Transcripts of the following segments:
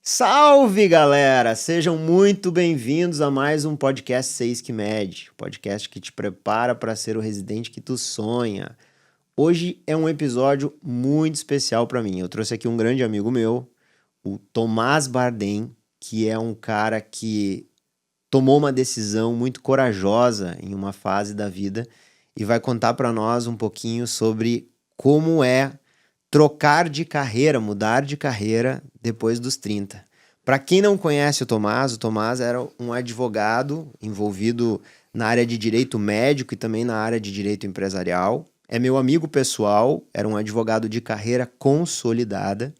Salve, galera! Sejam muito bem-vindos a mais um podcast Seis que Med, podcast que te prepara para ser o residente que tu sonha. Hoje é um episódio muito especial para mim. Eu trouxe aqui um grande amigo meu, o Tomás Bardem, que é um cara que tomou uma decisão muito corajosa em uma fase da vida e vai contar para nós um pouquinho sobre como é trocar de carreira, mudar de carreira depois dos 30. Para quem não conhece o Tomás era um advogado envolvido na área de direito médico e também na área de direito empresarial. É meu amigo pessoal, era um advogado de carreira consolidada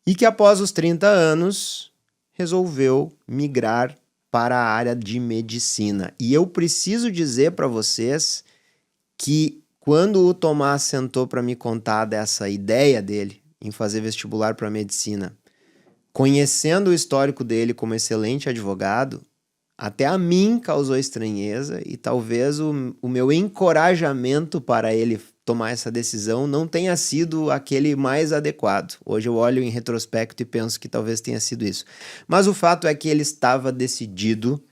e que após os 30 anos resolveu migrar para a área de medicina. E eu preciso dizer para vocês que quando o Tomás sentou para me contar dessa ideia dele em fazer vestibular para medicina, conhecendo o histórico dele como excelente advogado, até a mim causou estranheza e talvez o meu encorajamento para ele tomar essa decisão não tenha sido aquele mais adequado. Hoje eu olho em retrospecto e penso que talvez tenha sido isso. Mas o fato é que ele estava decidido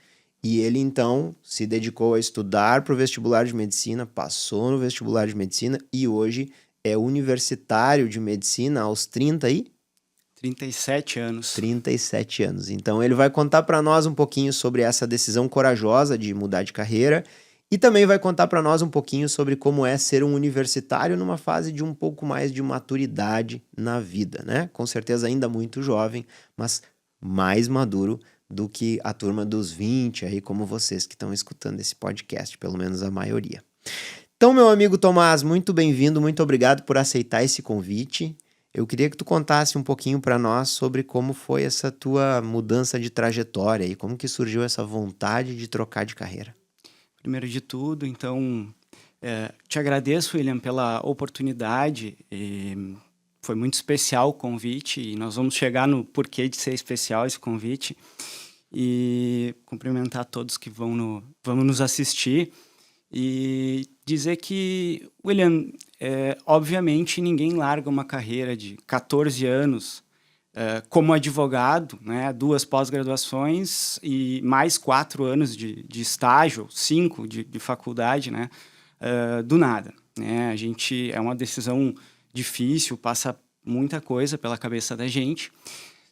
e ele então se dedicou a estudar para o vestibular de medicina, passou no vestibular de medicina e hoje é universitário de medicina aos 37 anos. 37 anos. Então ele vai contar para nós um pouquinho sobre essa decisão corajosa de mudar de carreira e também vai contar para nós um pouquinho sobre como é ser um universitário numa fase de um pouco mais de maturidade na vida, né? Com certeza ainda muito jovem, mas mais maduro do que a turma dos 20 aí, como vocês que estão escutando esse podcast, pelo menos a maioria. Então, meu amigo Tomás, muito bem-vindo, muito obrigado por aceitar esse convite. Eu queria que tu contasse um pouquinho para nós sobre como foi essa tua mudança de trajetória e como que surgiu essa vontade de trocar de carreira. Primeiro de tudo, então, te agradeço, William, pela oportunidade. Foi muito especial o convite e nós vamos chegar no porquê de ser especial esse convite. E cumprimentar todos que vão nos assistir e dizer que, William, obviamente ninguém larga uma carreira de 14 anos como advogado, né, 2 pós-graduações e mais 4 anos de estágio, 5 de faculdade, né, do nada. Né? A gente, é uma decisão difícil, passa muita coisa pela cabeça da gente,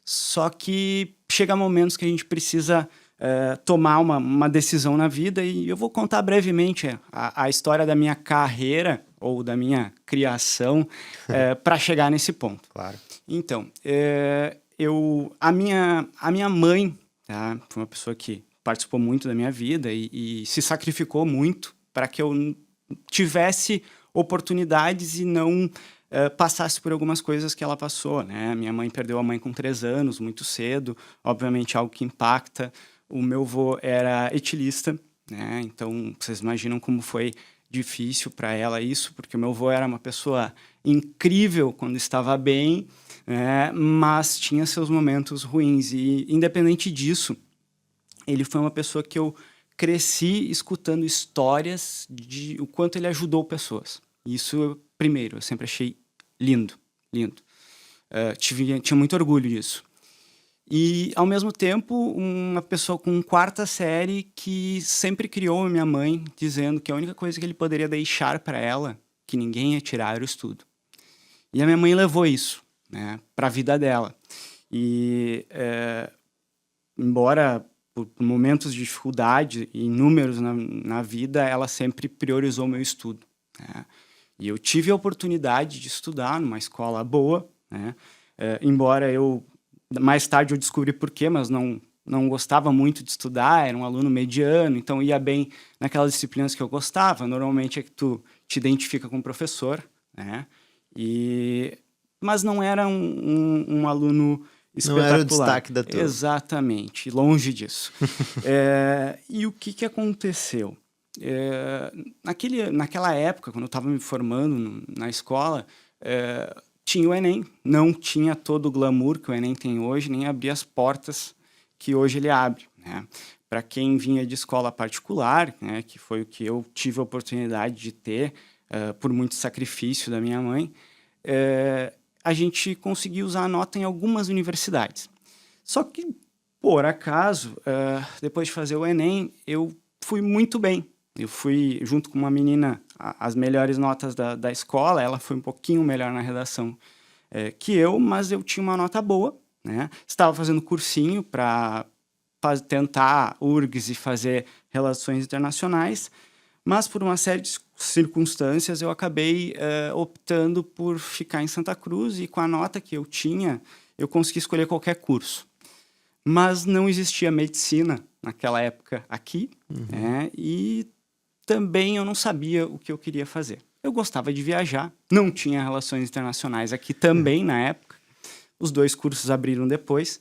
só que chega momentos que a gente precisa tomar uma decisão na vida e eu vou contar brevemente a história da minha carreira ou da minha criação para chegar nesse ponto. Claro. Então, a minha mãe, tá, foi uma pessoa que participou muito da minha vida e se sacrificou muito para que eu tivesse oportunidades e não passasse por algumas coisas que ela passou, né? Minha mãe perdeu a mãe com 3 anos, muito cedo, obviamente algo que impacta. O meu avô era etilista, né? Então vocês imaginam como foi difícil para ela isso, porque o meu avô era uma pessoa incrível quando estava bem, né? Mas tinha seus momentos ruins e, independente disso, ele foi uma pessoa que eu cresci escutando histórias de o quanto ele ajudou pessoas. Isso, primeiro, eu sempre achei lindo, lindo. Tinha muito orgulho disso. E, ao mesmo tempo, uma pessoa com 4ª série que sempre criou a minha mãe, dizendo que a única coisa que ele poderia deixar para ela, que ninguém ia tirar, era o estudo. E a minha mãe levou isso, né, para a vida dela. E, embora por momentos de dificuldade e inúmeros na vida, ela sempre priorizou o meu estudo, né? E eu tive a oportunidade de estudar numa escola boa, né? Embora mais tarde eu descobri por quê, mas não gostava muito de estudar, era um aluno mediano, então ia bem naquelas disciplinas que eu gostava. Normalmente é que tu te identifica com o professor, né? Mas não era um aluno espetacular. Não era o destaque da turma. Exatamente, longe disso. E o que aconteceu? Naquela época, quando eu estava me formando na escola, tinha o Enem. Não tinha todo o glamour que o Enem tem hoje, nem abria as portas que hoje ele abre, né? Para quem vinha de escola particular, né, que foi o que eu tive a oportunidade de ter, por muito sacrifício da minha mãe, a gente conseguiu usar a nota em algumas universidades. Só que, por acaso, depois de fazer o Enem, eu fui muito bem. Eu fui, junto com uma menina, as melhores notas da escola. Ela foi um pouquinho melhor na redação que eu, mas eu tinha uma nota boa, né? Estava fazendo cursinho para tentar URGS e fazer relações internacionais, mas por uma série de circunstâncias eu acabei optando por ficar em Santa Cruz, e com a nota que eu tinha, eu consegui escolher qualquer curso. Mas não existia medicina naquela época aqui, né? E também eu não sabia o que eu queria fazer. Eu gostava de viajar, não tinha relações internacionais aqui também na época. Os 2 cursos abriram depois.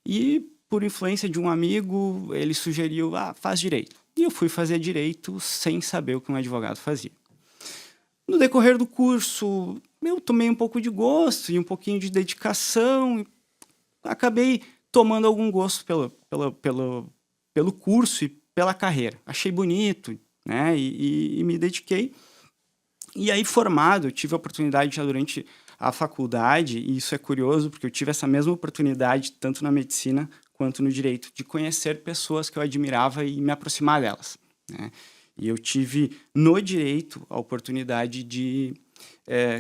E, por influência de um amigo, ele sugeriu, faz direito. E eu fui fazer direito sem saber o que um advogado fazia. No decorrer do curso, eu tomei um pouco de gosto e um pouquinho de dedicação. E acabei tomando algum gosto pelo curso e pela carreira. Achei bonito, né? E me dediquei. E aí, formado, eu tive a oportunidade já durante a faculdade, e isso é curioso, porque eu tive essa mesma oportunidade, tanto na medicina quanto no direito, de conhecer pessoas que eu admirava e me aproximar delas, né? E eu tive, no direito, a oportunidade de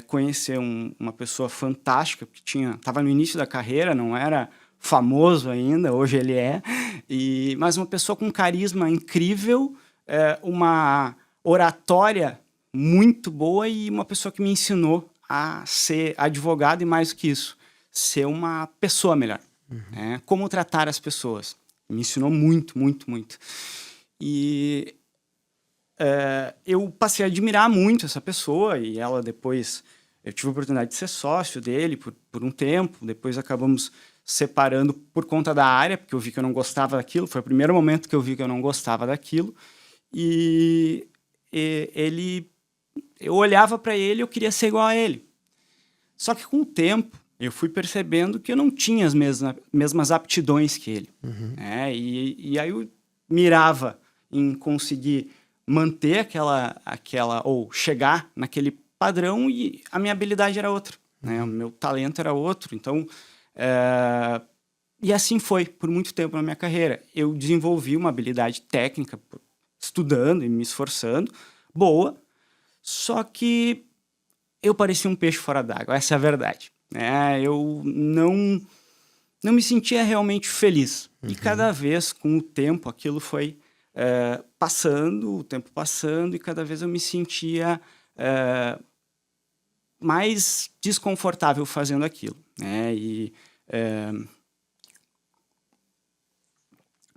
conhecer uma pessoa fantástica, que estava no início da carreira, não era famoso ainda, hoje ele é, mas uma pessoa com carisma incrível, uma oratória muito boa, e uma pessoa que me ensinou a ser advogado e, mais do que isso, ser uma pessoa melhor. Né? Como tratar as pessoas. Me ensinou muito, muito, muito. E eu passei a admirar muito essa pessoa, e ela depois... Eu tive a oportunidade de ser sócio dele por um tempo, depois acabamos separando por conta da área, porque eu vi que eu não gostava daquilo, foi o primeiro momento que eu vi que eu não gostava daquilo, e eu olhava para ele e eu queria ser igual a ele. Só que com o tempo, eu fui percebendo que eu não tinha as mesmas aptidões que ele. E aí eu mirava em conseguir manter aquela ou chegar naquele padrão, e a minha habilidade era outra, né? O meu talento era outro. Então, e assim foi por muito tempo na minha carreira. Eu desenvolvi uma habilidade técnica, estudando e me esforçando, boa, só que eu parecia um peixe fora d'água, essa é a verdade. Eu não me sentia realmente feliz. E cada vez, com o tempo, aquilo foi passando, o tempo passando, e cada vez eu me sentia mais desconfortável fazendo aquilo.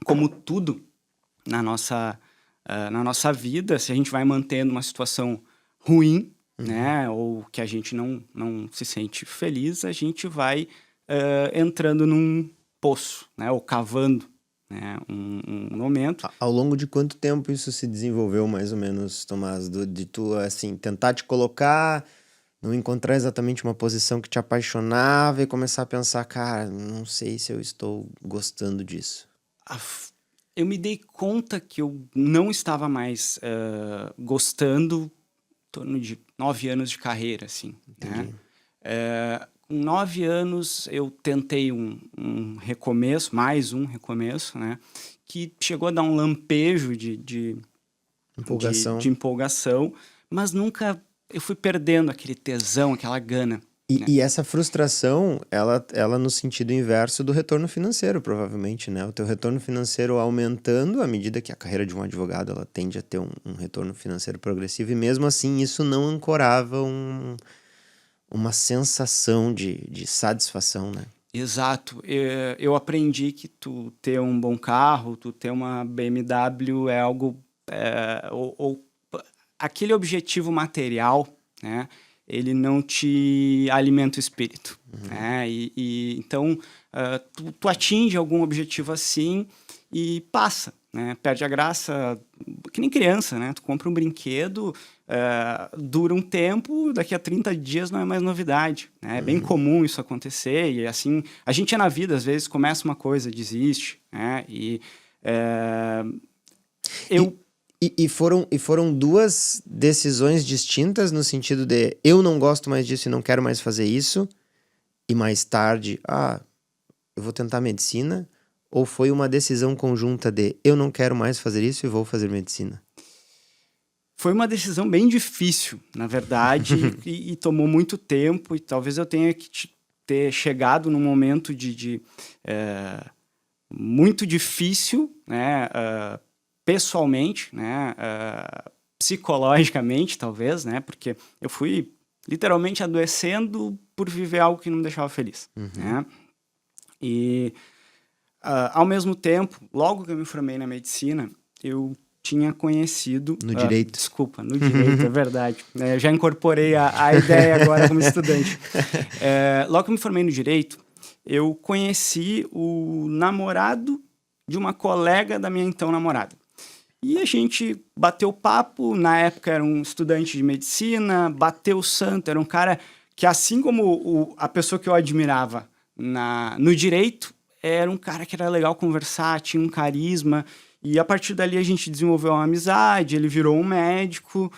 Como tudo na nossa vida, se a gente vai mantendo uma situação ruim, né, ou que a gente não se sente feliz, a gente vai entrando num poço, né, ou cavando, né, um momento. Ao longo de quanto tempo isso se desenvolveu, mais ou menos, Tomás? De tu, assim, tentar te colocar, não encontrar exatamente uma posição que te apaixonava e começar a pensar, cara, não sei se eu estou gostando disso. Eu me dei conta que eu não estava mais gostando, em torno de 9 anos de carreira, assim, né? Com 9 anos, eu tentei um recomeço, mais um recomeço, né? Que chegou a dar um lampejo de empolgação, mas nunca eu fui perdendo aquele tesão, aquela gana. E essa frustração, ela no sentido inverso do retorno financeiro, provavelmente, né? O teu retorno financeiro aumentando à medida que a carreira de um advogado, ela tende a ter um retorno financeiro progressivo, e mesmo assim isso não ancorava uma sensação de satisfação, né? Exato. Eu aprendi que tu ter um bom carro, tu ter uma BMW é algo... aquele objetivo material, né? Ele não te alimenta o espírito. Né? Então, tu atinge algum objetivo assim e passa, né? Perde a graça, que nem criança, né? Tu compra um brinquedo, dura um tempo, daqui a 30 dias não é mais novidade. Né? É bem comum isso acontecer, e assim, a gente na vida, às vezes, começa uma coisa, desiste, né? E foram duas decisões distintas, no sentido de eu não gosto mais disso e não quero mais fazer isso, e mais tarde, eu vou tentar medicina? Ou foi uma decisão conjunta de eu não quero mais fazer isso e vou fazer medicina? Foi uma decisão bem difícil, na verdade, e tomou muito tempo, e talvez eu tenha que ter chegado num momento muito difícil, né, pessoalmente, né, psicologicamente, talvez, né, porque eu fui literalmente adoecendo por viver algo que não me deixava feliz, né? E, ao mesmo tempo, logo que eu me formei na medicina, eu tinha conhecido... No direito. Desculpa, no direito, é verdade. Eu já incorporei a ideia agora como estudante. Logo que eu me formei no direito, eu conheci o namorado de uma colega da minha então namorada. E a gente bateu papo, na época era um estudante de medicina, bateu o santo, era um cara que, assim como a pessoa que eu admirava no direito, era um cara que era legal conversar, tinha um carisma, e a partir dali a gente desenvolveu uma amizade, ele virou um médico,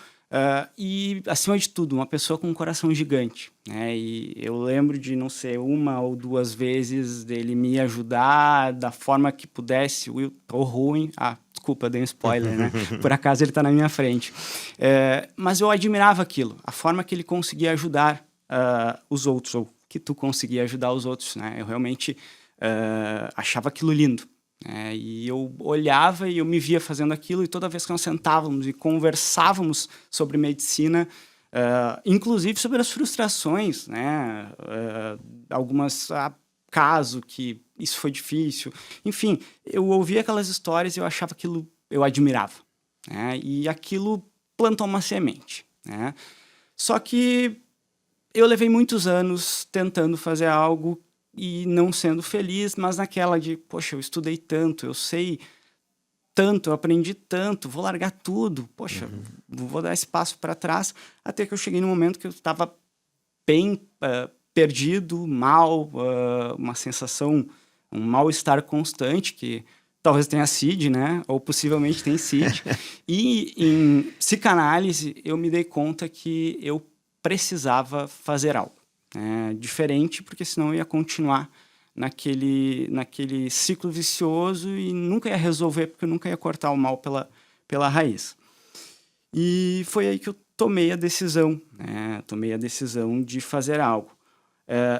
e, acima de tudo, uma pessoa com um coração gigante, né? E eu lembro de, não sei, 1 ou 2 vezes dele me ajudar da forma que pudesse. Will, tô ruim. Desculpa, dei um spoiler, né? Por acaso ele tá na minha frente. Mas eu admirava aquilo, a forma que ele conseguia ajudar os outros, ou que tu conseguia ajudar os outros, né? Eu realmente achava aquilo lindo. E eu olhava e eu me via fazendo aquilo, e toda vez que nós sentávamos e conversávamos sobre medicina, inclusive sobre as frustrações, né? Algumas caso que isso foi difícil, enfim, eu ouvia aquelas histórias e eu achava aquilo, eu admirava, né? E aquilo plantou uma semente, né? Só que eu levei muitos anos tentando fazer algo e não sendo feliz, mas naquela de, poxa, eu estudei tanto, eu sei tanto, eu aprendi tanto, vou largar tudo, poxa, vou dar esse passo para trás, até que eu cheguei num momento que eu estava bem perdido, mal, uma sensação, um mal-estar constante, que talvez tenha CID, né? Ou possivelmente tem CID. E em psicanálise, eu me dei conta que eu precisava fazer algo diferente, porque senão eu ia continuar naquele ciclo vicioso e nunca ia resolver, porque eu nunca ia cortar o mal pela raiz. E foi aí que eu tomei a decisão, né? Tomei a decisão de fazer algo.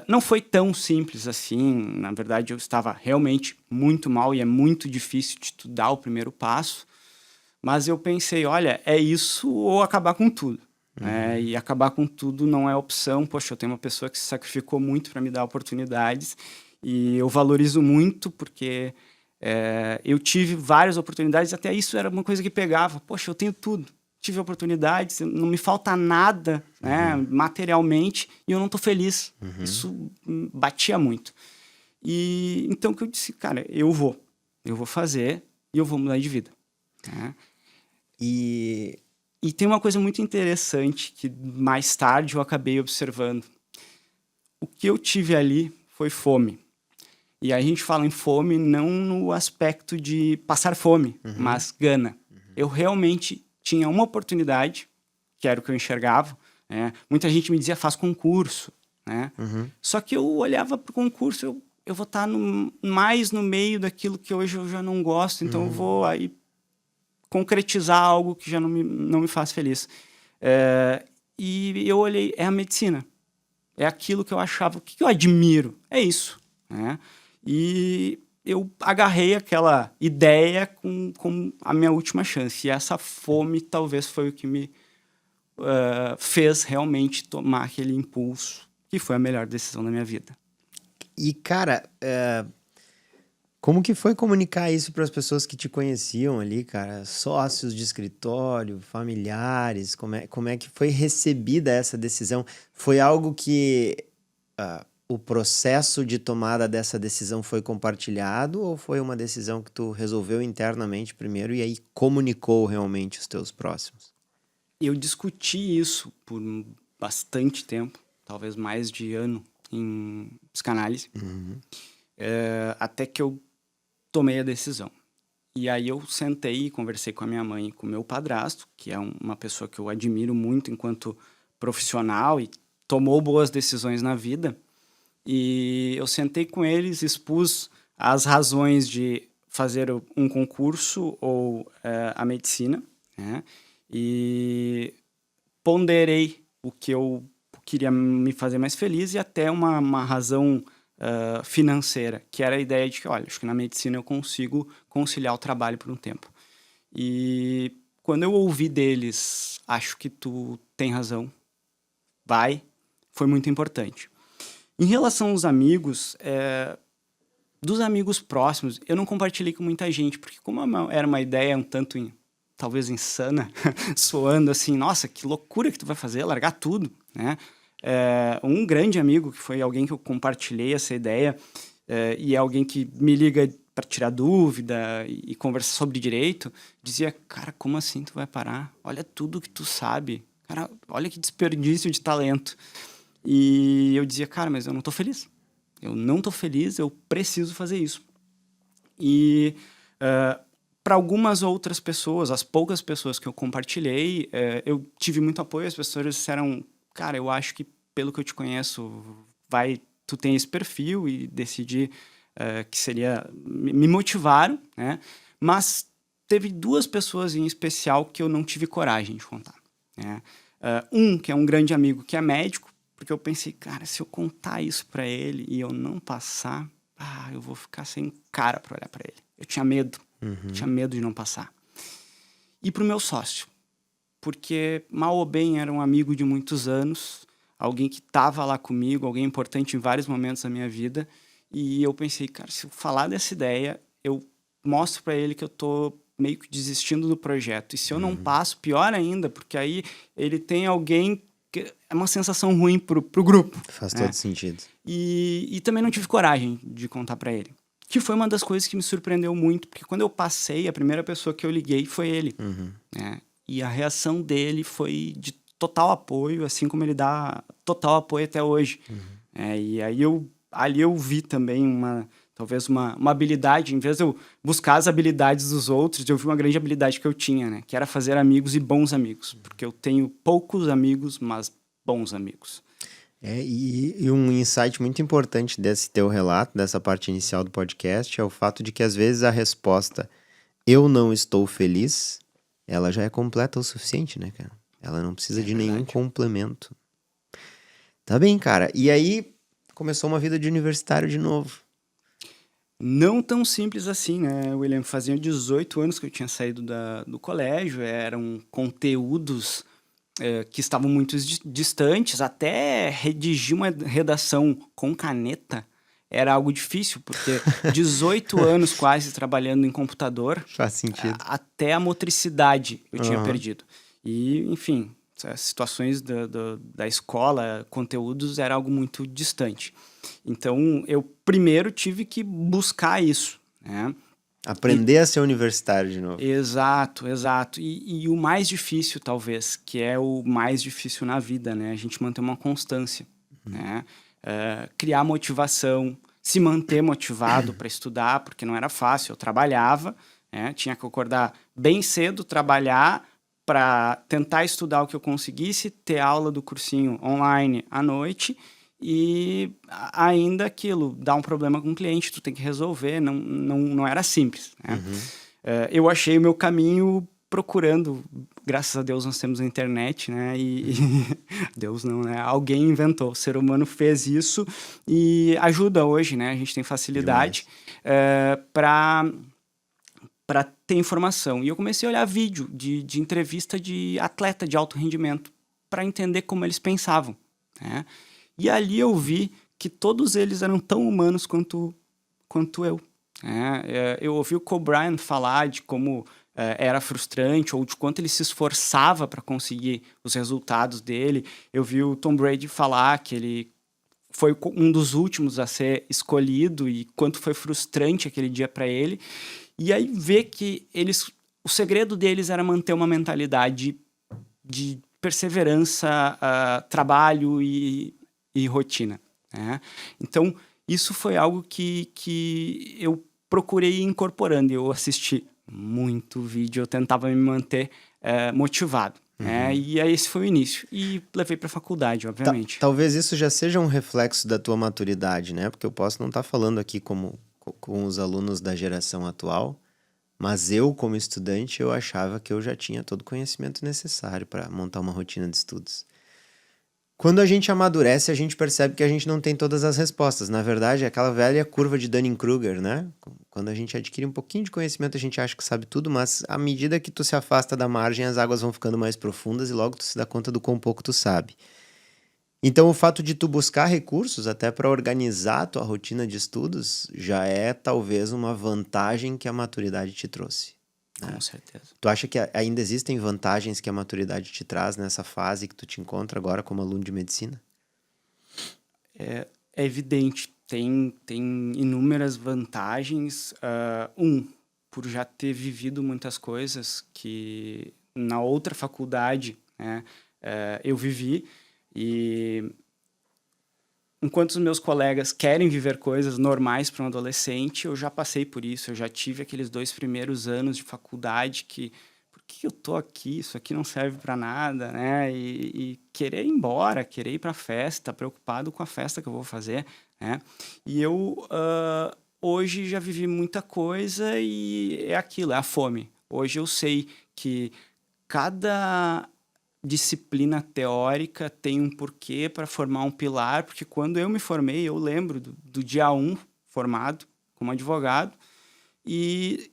Não foi tão simples assim, na verdade eu estava realmente muito mal e é muito difícil de tu dar o primeiro passo, mas eu pensei, olha, é isso ou acabar com tudo. E acabar com tudo não é opção. Poxa, eu tenho uma pessoa que se sacrificou muito para me dar oportunidades e eu valorizo muito porque eu tive várias oportunidades, até isso era uma coisa que pegava. Poxa, eu tenho tudo, tive oportunidades, não me falta nada, né, materialmente, e eu não estou feliz. Isso batia muito. E então que eu disse, cara, eu vou fazer e eu vou mudar de vida. Né? E tem uma coisa muito interessante que mais tarde eu acabei observando. O que eu tive ali foi fome. E aí a gente fala em fome não no aspecto de passar fome, mas gana. Eu realmente tinha uma oportunidade, que era o que eu enxergava. Né? Muita gente me dizia, faz concurso. Né? Só que eu olhava para o concurso, eu vou estar mais no meio daquilo que hoje eu já não gosto, então eu vou aí concretizar algo que já não me faz feliz. E eu olhei, é a medicina. É aquilo que eu achava, o que eu admiro? É isso. Né? E eu agarrei aquela ideia com a minha última chance. E essa fome talvez foi o que me fez realmente tomar aquele impulso, que foi a melhor decisão da minha vida. E, cara, como que foi comunicar isso para as pessoas que te conheciam ali, cara? Sócios de escritório, familiares, como é que foi recebida essa decisão? Foi algo que o processo de tomada dessa decisão foi compartilhado ou foi uma decisão que tu resolveu internamente primeiro e aí comunicou realmente os teus próximos? Eu discuti isso por bastante tempo, talvez mais de ano, em psicanálise, até que eu tomei a decisão. E aí eu sentei e conversei com a minha mãe e com o meu padrasto, que é uma pessoa que eu admiro muito enquanto profissional e tomou boas decisões na vida. e eu sentei com eles, expus as razões de fazer um concurso ou a medicina, né? E ponderei o que eu queria me fazer mais feliz e até uma razão financeira, que era a ideia de que, olha, acho que na medicina eu consigo conciliar o trabalho por um tempo. E quando eu ouvi deles, acho que tu tem razão, foi muito importante. Em relação aos amigos, dos amigos próximos, eu não compartilhei com muita gente, porque como era uma ideia um tanto, talvez insana, soando assim, nossa, que loucura que tu vai fazer, largar tudo, né? Um grande amigo, que foi alguém que eu compartilhei essa ideia, e é alguém que me liga para tirar dúvida e conversar sobre direito, dizia, cara, como assim tu vai parar? Olha tudo que tu sabe. Cara, olha que desperdício de talento. E eu dizia, cara, mas eu não tô feliz. Eu não tô feliz, eu preciso fazer isso. E para algumas outras pessoas, as poucas pessoas que eu compartilhei, eu tive muito apoio. As pessoas disseram, cara, eu acho que pelo que eu te conheço, tu tem esse perfil, e decidi que seria... Me motivaram, né? Mas teve 2 pessoas em especial que eu não tive coragem de contar, né? Que é um grande amigo que é médico, porque eu pensei, cara, se eu contar isso para ele e eu não passar, eu vou ficar sem cara para olhar para ele. Eu tinha medo, tinha medo de não passar. E pro meu sócio, porque mal ou bem era um amigo de muitos anos, alguém que estava lá comigo, alguém importante em vários momentos da minha vida, e eu pensei, cara, se eu falar dessa ideia, eu mostro para ele que eu tô meio que desistindo do projeto. E se eu não passo, pior ainda, porque aí ele tem alguém que é uma sensação ruim pro grupo. Faz todo sentido. E também não tive coragem de contar para ele. Que foi uma das coisas que me surpreendeu muito, porque quando eu passei, a primeira pessoa que eu liguei foi ele. Né? E a reação dele foi de total apoio, assim como ele dá total apoio até hoje. E aí ali eu vi também talvez uma habilidade, em vez de eu buscar as habilidades dos outros, eu vi uma grande habilidade que eu tinha, né? Que era fazer amigos e bons amigos. Porque eu tenho poucos amigos, mas bons amigos. E um insight muito importante desse teu relato, dessa parte inicial do podcast, é o fato de que às vezes a resposta "eu não estou feliz", ela já é completa o suficiente, né, cara? Ela não precisa de nenhum complemento. Tá bem, cara. E aí começou uma vida de universitário de novo. Não tão simples assim, né, William? Fazia 18 anos que eu tinha saído do colégio, eram conteúdos que estavam muito distantes, até redigir uma redação com caneta era algo difícil, porque 18 anos quase trabalhando em computador, Faz sentido. até a motricidade eu tinha perdido. E, enfim, as situações da escola, conteúdos, era algo muito distante. Então, eu primeiro tive que buscar isso, né? Aprender a ser universitário de novo. Exato, exato. E o mais difícil, talvez, que é o mais difícil na vida, né? A gente manter uma constância, né? Criar motivação, se manter motivado para estudar, porque não era fácil. Eu trabalhava, né? Tinha que acordar bem cedo, trabalhar para tentar estudar o que eu conseguisse, ter aula do cursinho online à noite e ainda aquilo, dá um problema com o cliente, tu tem que resolver, não era simples, né? Eu achei o meu caminho procurando, graças a Deus nós temos a internet, né? E Deus não, né? Alguém inventou, o ser humano fez isso e ajuda hoje, né? A gente tem facilidade para ter informação. E eu comecei a olhar vídeo de entrevista de atleta de alto rendimento para entender como eles pensavam, né? E ali eu vi que todos eles eram tão humanos quanto eu. Eu ouvi o Kobe Bryant falar de como era frustrante ou de quanto ele se esforçava para conseguir os resultados dele. Eu vi o Tom Brady falar que ele foi um dos últimos a ser escolhido e quanto foi frustrante aquele dia para ele. E aí ver que o segredo deles era manter uma mentalidade de perseverança, trabalho e rotina, né? Então, isso foi algo que eu procurei ir incorporando. Eu assisti muito vídeo, eu tentava me manter motivado, E aí esse foi o início. E levei para a faculdade, obviamente. Talvez isso já seja um reflexo da tua maturidade, né? Porque eu posso não estar falando aqui com os alunos da geração atual, mas eu, como estudante, eu achava que eu já tinha todo o conhecimento necessário para montar uma rotina de estudos. Quando a gente amadurece, a gente percebe que a gente não tem todas as respostas. Na verdade, é aquela velha curva de Dunning-Kruger, né? Quando a gente adquire um pouquinho de conhecimento, a gente acha que sabe tudo, mas à medida que tu se afasta da margem, as águas vão ficando mais profundas e logo tu se dá conta do quão pouco tu sabe. Então, o fato de tu buscar recursos até para organizar a tua rotina de estudos já é talvez uma vantagem que a maturidade te trouxe. Com certeza. Tu acha que ainda existem vantagens que a maturidade te traz nessa fase que tu te encontra agora como aluno de medicina? É evidente, tem inúmeras vantagens. Por já ter vivido muitas coisas que na outra faculdade, né, eu vivi. E enquanto os meus colegas querem viver coisas normais para um adolescente, eu já passei por isso. Eu já tive aqueles 2 primeiros anos de faculdade que... Por que eu tô aqui? Isso aqui não serve para nada, né? E querer ir embora, querer ir para a festa, preocupado com a festa que eu vou fazer, né? E eu hoje já vivi muita coisa e é aquilo, é a fome. Hoje eu sei que cada disciplina teórica tem um porquê para formar um pilar, porque quando eu me formei, eu lembro do dia 1 formado como advogado e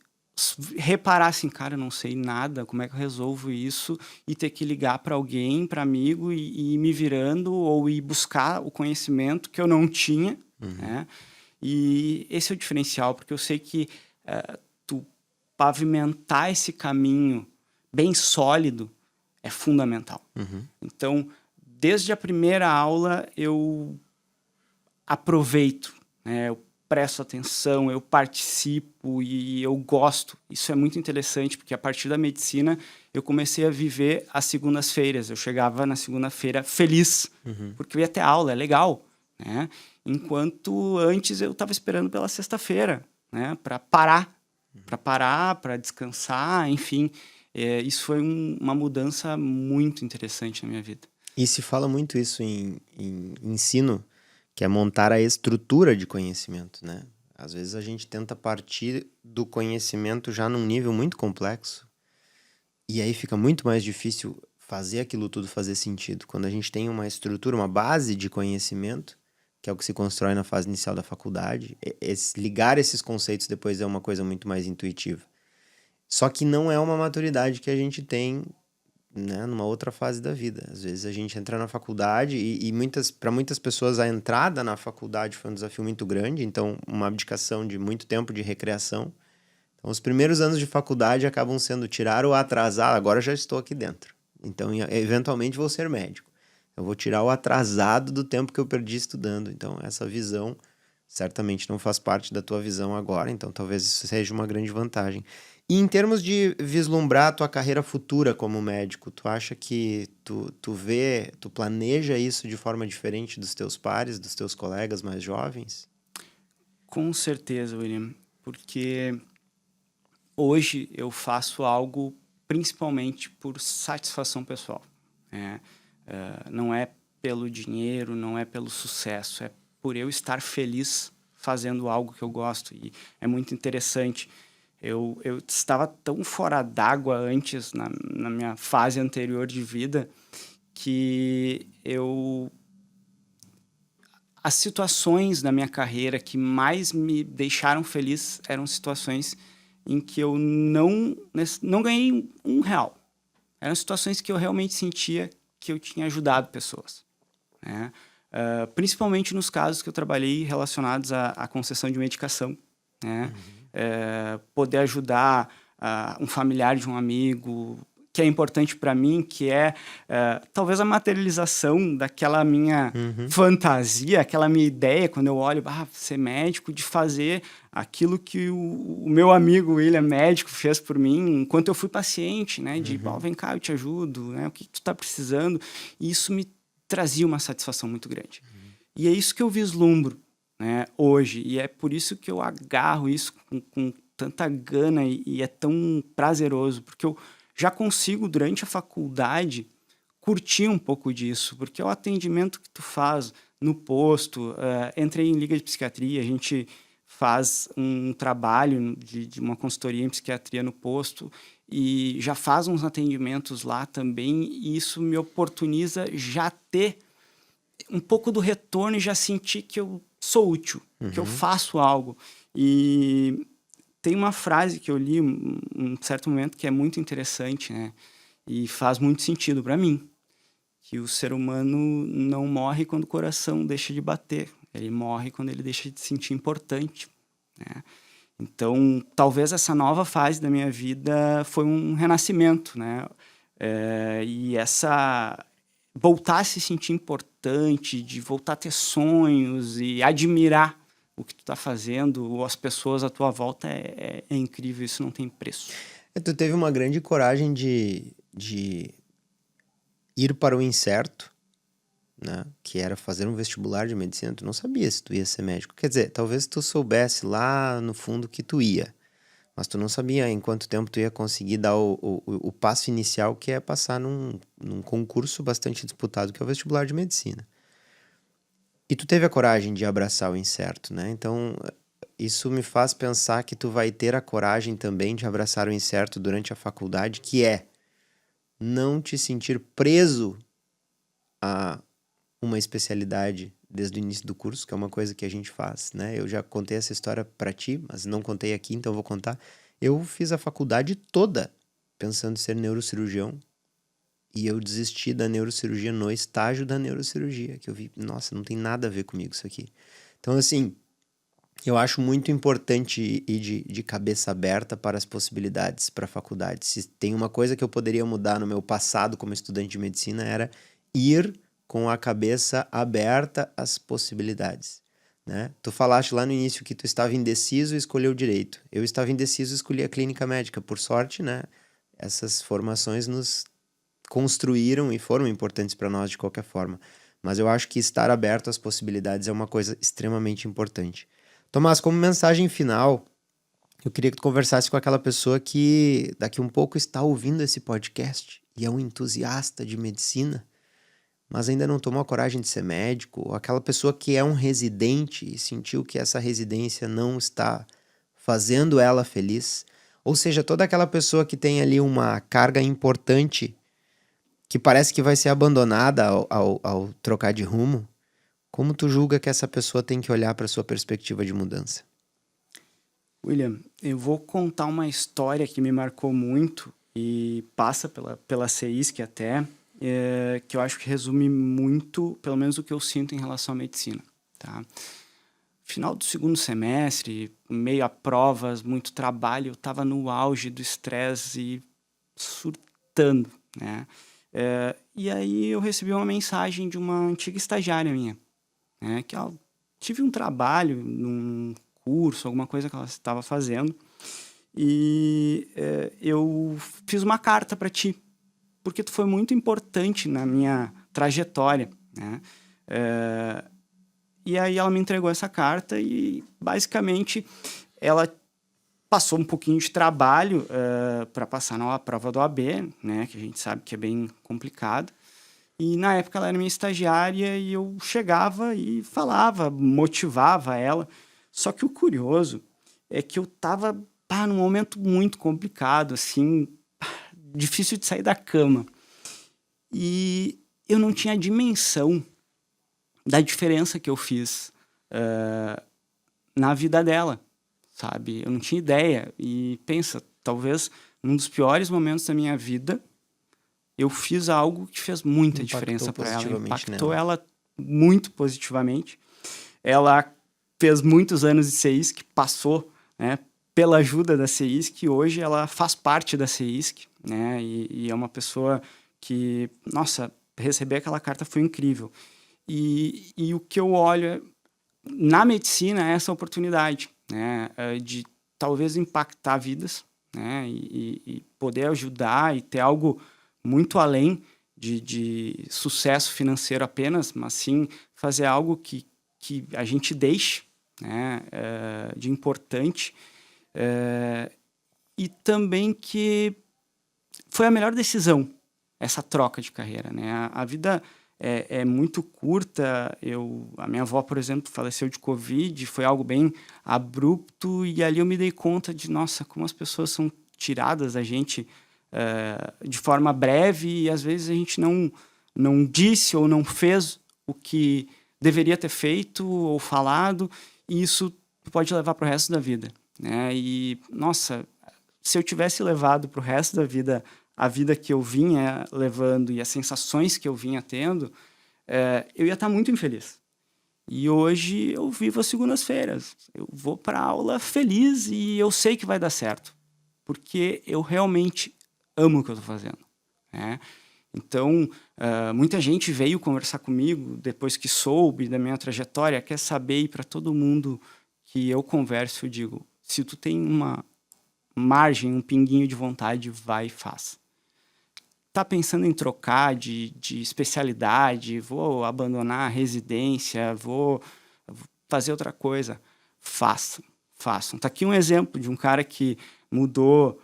reparar assim, cara, eu não sei nada, como é que eu resolvo isso, e ter que ligar para alguém, para amigo e ir me virando ou ir buscar o conhecimento que eu não tinha, né? E esse é o diferencial, porque eu sei que tu pavimentar esse caminho bem sólido é fundamental. Então, desde a primeira aula, eu aproveito, né? Eu presto atenção, eu participo e eu gosto. Isso é muito interessante, porque a partir da medicina, eu comecei a viver as segundas-feiras. Eu chegava na segunda-feira feliz, porque eu ia ter aula, é legal, né? Enquanto antes eu estava esperando pela sexta-feira, né? Para parar, para descansar, enfim... isso foi uma mudança muito interessante na minha vida. E se fala muito isso em ensino, que é montar a estrutura de conhecimento, né? Às vezes a gente tenta partir do conhecimento já num nível muito complexo e aí fica muito mais difícil fazer aquilo tudo fazer sentido. Quando a gente tem uma estrutura, uma base de conhecimento, que é o que se constrói na fase inicial da faculdade, ligar esses conceitos depois é uma coisa muito mais intuitiva. Só que não é uma maturidade que a gente tem, né, numa outra fase da vida. Às vezes a gente entra na faculdade e para muitas pessoas a entrada na faculdade foi um desafio muito grande, então uma abdicação de muito tempo de recreação. Então os primeiros anos de faculdade acabam sendo tirar ou atrasar, agora já estou aqui dentro. Então eventualmente vou ser médico. Eu vou tirar o atrasado do tempo que eu perdi estudando. Então essa visão certamente não faz parte da tua visão agora, então talvez isso seja uma grande vantagem. E em termos de vislumbrar a tua carreira futura como médico, tu acha que tu planeja isso de forma diferente dos teus pares, dos teus colegas mais jovens? Com certeza, William, porque hoje eu faço algo principalmente por satisfação pessoal, né? Não é pelo dinheiro, não é pelo sucesso, é por eu estar feliz fazendo algo que eu gosto. E é muito interessante. Eu estava tão fora d'água antes, na minha fase anterior de vida, que as situações da minha carreira que mais me deixaram feliz eram situações em que eu não ganhei R$1. Eram situações que eu realmente sentia que eu tinha ajudado pessoas, né? Principalmente nos casos que eu trabalhei relacionados à concessão de medicação, né? Poder ajudar um familiar de um amigo, que é importante para mim, que é talvez a materialização daquela minha fantasia, aquela minha ideia, quando eu olho, ser médico, de fazer aquilo que o meu amigo William, médico, fez por mim, enquanto eu fui paciente, né? De, vem cá, eu te ajudo, né? O que tu está precisando? E isso me trazia uma satisfação muito grande. E é isso que eu vislumbro, né, hoje, e é por isso que eu agarro isso com tanta gana e é tão prazeroso, porque já consigo, durante a faculdade, curtir um pouco disso, porque é o atendimento que tu faz no posto. Entrei em liga de psiquiatria, a gente faz um trabalho de uma consultoria em psiquiatria no posto e já faz uns atendimentos lá também, e isso me oportuniza já ter um pouco do retorno e já sentir que eu sou útil, que eu faço algo. E tem uma frase que eu li um certo momento que é muito interessante, né? E faz muito sentido para mim, que o ser humano não morre quando o coração deixa de bater, ele morre quando ele deixa de se sentir importante, né? Então, talvez essa nova fase da minha vida foi um renascimento, né? E voltar a se sentir importante, de voltar a ter sonhos e admirar o que tu tá fazendo, ou as pessoas à tua volta, é incrível, isso não tem preço. Tu teve uma grande coragem de ir para o incerto, né? Que era fazer um vestibular de medicina. Tu não sabia se tu ia ser médico. Quer dizer, talvez tu soubesse lá no fundo que tu ia, mas tu não sabia em quanto tempo tu ia conseguir dar o passo inicial, que é passar num concurso bastante disputado, que é o vestibular de medicina. E tu teve a coragem de abraçar o incerto, né? Então, isso me faz pensar que tu vai ter a coragem também de abraçar o incerto durante a faculdade, que é não te sentir preso a uma especialidade desde o início do curso, que é uma coisa que a gente faz, né? Eu já contei essa história pra ti, mas não contei aqui, então eu vou contar. Eu fiz a faculdade toda pensando em ser neurocirurgião, e eu desisti da neurocirurgia no estágio da neurocirurgia, que eu vi, nossa, não tem nada a ver comigo isso aqui. Então, assim, eu acho muito importante ir de cabeça aberta para as possibilidades para a faculdade. Se tem uma coisa que eu poderia mudar no meu passado como estudante de medicina, era ir com a cabeça aberta às possibilidades, né? Tu falaste lá no início que tu estava indeciso e escolheu direito. Eu estava indeciso e escolhi a clínica médica. Por sorte, né? Essas formações nos construíram e foram importantes para nós de qualquer forma. Mas eu acho que estar aberto às possibilidades é uma coisa extremamente importante. Tomás, como mensagem final, eu queria que tu conversasse com aquela pessoa que daqui um pouco está ouvindo esse podcast e é um entusiasta de medicina, mas ainda não tomou a coragem de ser médico, ou aquela pessoa que é um residente e sentiu que essa residência não está fazendo ela feliz, ou seja, toda aquela pessoa que tem ali uma carga importante que parece que vai ser abandonada ao trocar de rumo. Como tu julga que essa pessoa tem que olhar para sua perspectiva de mudança? William, eu vou contar uma história que me marcou muito e passa pela CEISC até, que eu acho que resume muito, pelo menos o que eu sinto em relação à medicina, tá? Final do segundo semestre, meio a provas, muito trabalho, eu estava no auge do estresse e surtando, né? E aí eu recebi uma mensagem de uma antiga estagiária minha, né? Que ela tive um trabalho num curso, alguma coisa que ela estava fazendo, e eu fiz uma carta para ti, porque tu foi muito importante na minha trajetória, né? E aí ela me entregou essa carta e, basicamente, ela passou um pouquinho de trabalho para passar na prova do OAB, né? Que a gente sabe que é bem complicado. E, na época, ela era minha estagiária e eu chegava e falava, motivava ela. Só que o curioso é que eu estava num momento muito complicado, assim, difícil de sair da cama. E eu não tinha dimensão da diferença que eu fiz na vida dela, sabe? Eu não tinha ideia. E pensa, talvez num dos piores momentos da minha vida, eu fiz algo que fez muita diferença para ela. Impactou ela muito positivamente. Ela fez muitos anos de CEISC, passou, né, pela ajuda da CEISC, hoje ela faz parte da CEISC, né? E é uma pessoa que, nossa, receber aquela carta foi incrível. E o que eu olho na medicina é essa oportunidade, né, de talvez impactar vidas, né, e poder ajudar e ter algo muito além de sucesso financeiro apenas, mas sim fazer algo que a gente deixe, né, de importante, e também que foi a melhor decisão, essa troca de carreira, né? A vida é muito curta. A minha avó, por exemplo, faleceu de Covid, foi algo bem abrupto, e ali eu me dei conta de, nossa, como as pessoas são tiradas da gente de forma breve, e às vezes a gente não disse ou não fez o que deveria ter feito ou falado, e isso pode levar para o resto da vida, né? E, nossa, se eu tivesse levado para o resto da vida a vida que eu vinha levando e as sensações que eu vinha tendo, eu ia estar muito infeliz. E hoje eu vivo as segundas-feiras. Eu vou para a aula feliz e eu sei que vai dar certo, porque eu realmente amo o que eu estou fazendo, né? Então, muita gente veio conversar comigo depois que soube da minha trajetória, quer saber, e para todo mundo que eu converso, eu digo, se tu tem uma margem, um pinguinho de vontade, vai e faz. Tá pensando em trocar de especialidade, vou abandonar a residência, vou fazer outra coisa, façam. Tá aqui um exemplo de um cara que mudou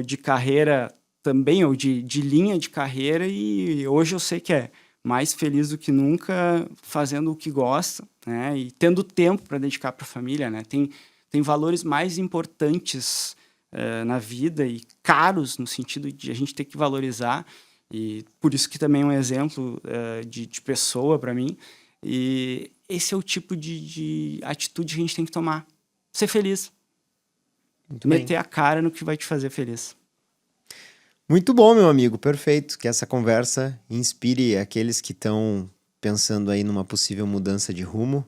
de carreira também, ou de linha de carreira, e hoje eu sei que é mais feliz do que nunca fazendo o que gosta, né? E tendo tempo para dedicar para a família, né? Tem valores mais importantes na vida e caros, no sentido de a gente ter que valorizar, e por isso que também é um exemplo de pessoa para mim. E esse é o tipo de atitude que a gente tem que tomar. Ser feliz. Muito Meter bem. a cara no que vai te fazer feliz. Muito bom, meu amigo, perfeito. Que essa conversa inspire aqueles que estão pensando aí numa possível mudança de rumo.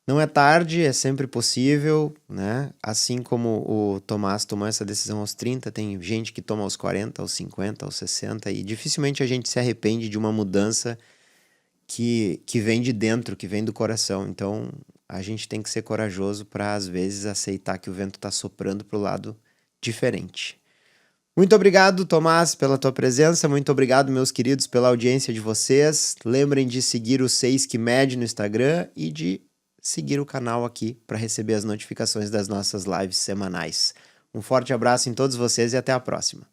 Não é tarde, é sempre possível, né? Assim como o Tomás tomou essa decisão aos 30, tem gente que toma aos 40, aos 50, aos 60, e dificilmente a gente se arrepende de uma mudança que vem de dentro, que vem do coração. Então, a gente tem que ser corajoso para, às vezes, aceitar que o vento está soprando para o lado diferente. Muito obrigado, Tomás, pela tua presença. Muito obrigado, meus queridos, pela audiência de vocês. Lembrem de seguir o Seis que Mede no Instagram e de seguir o canal aqui para receber as notificações das nossas lives semanais. Um forte abraço em todos vocês e até a próxima.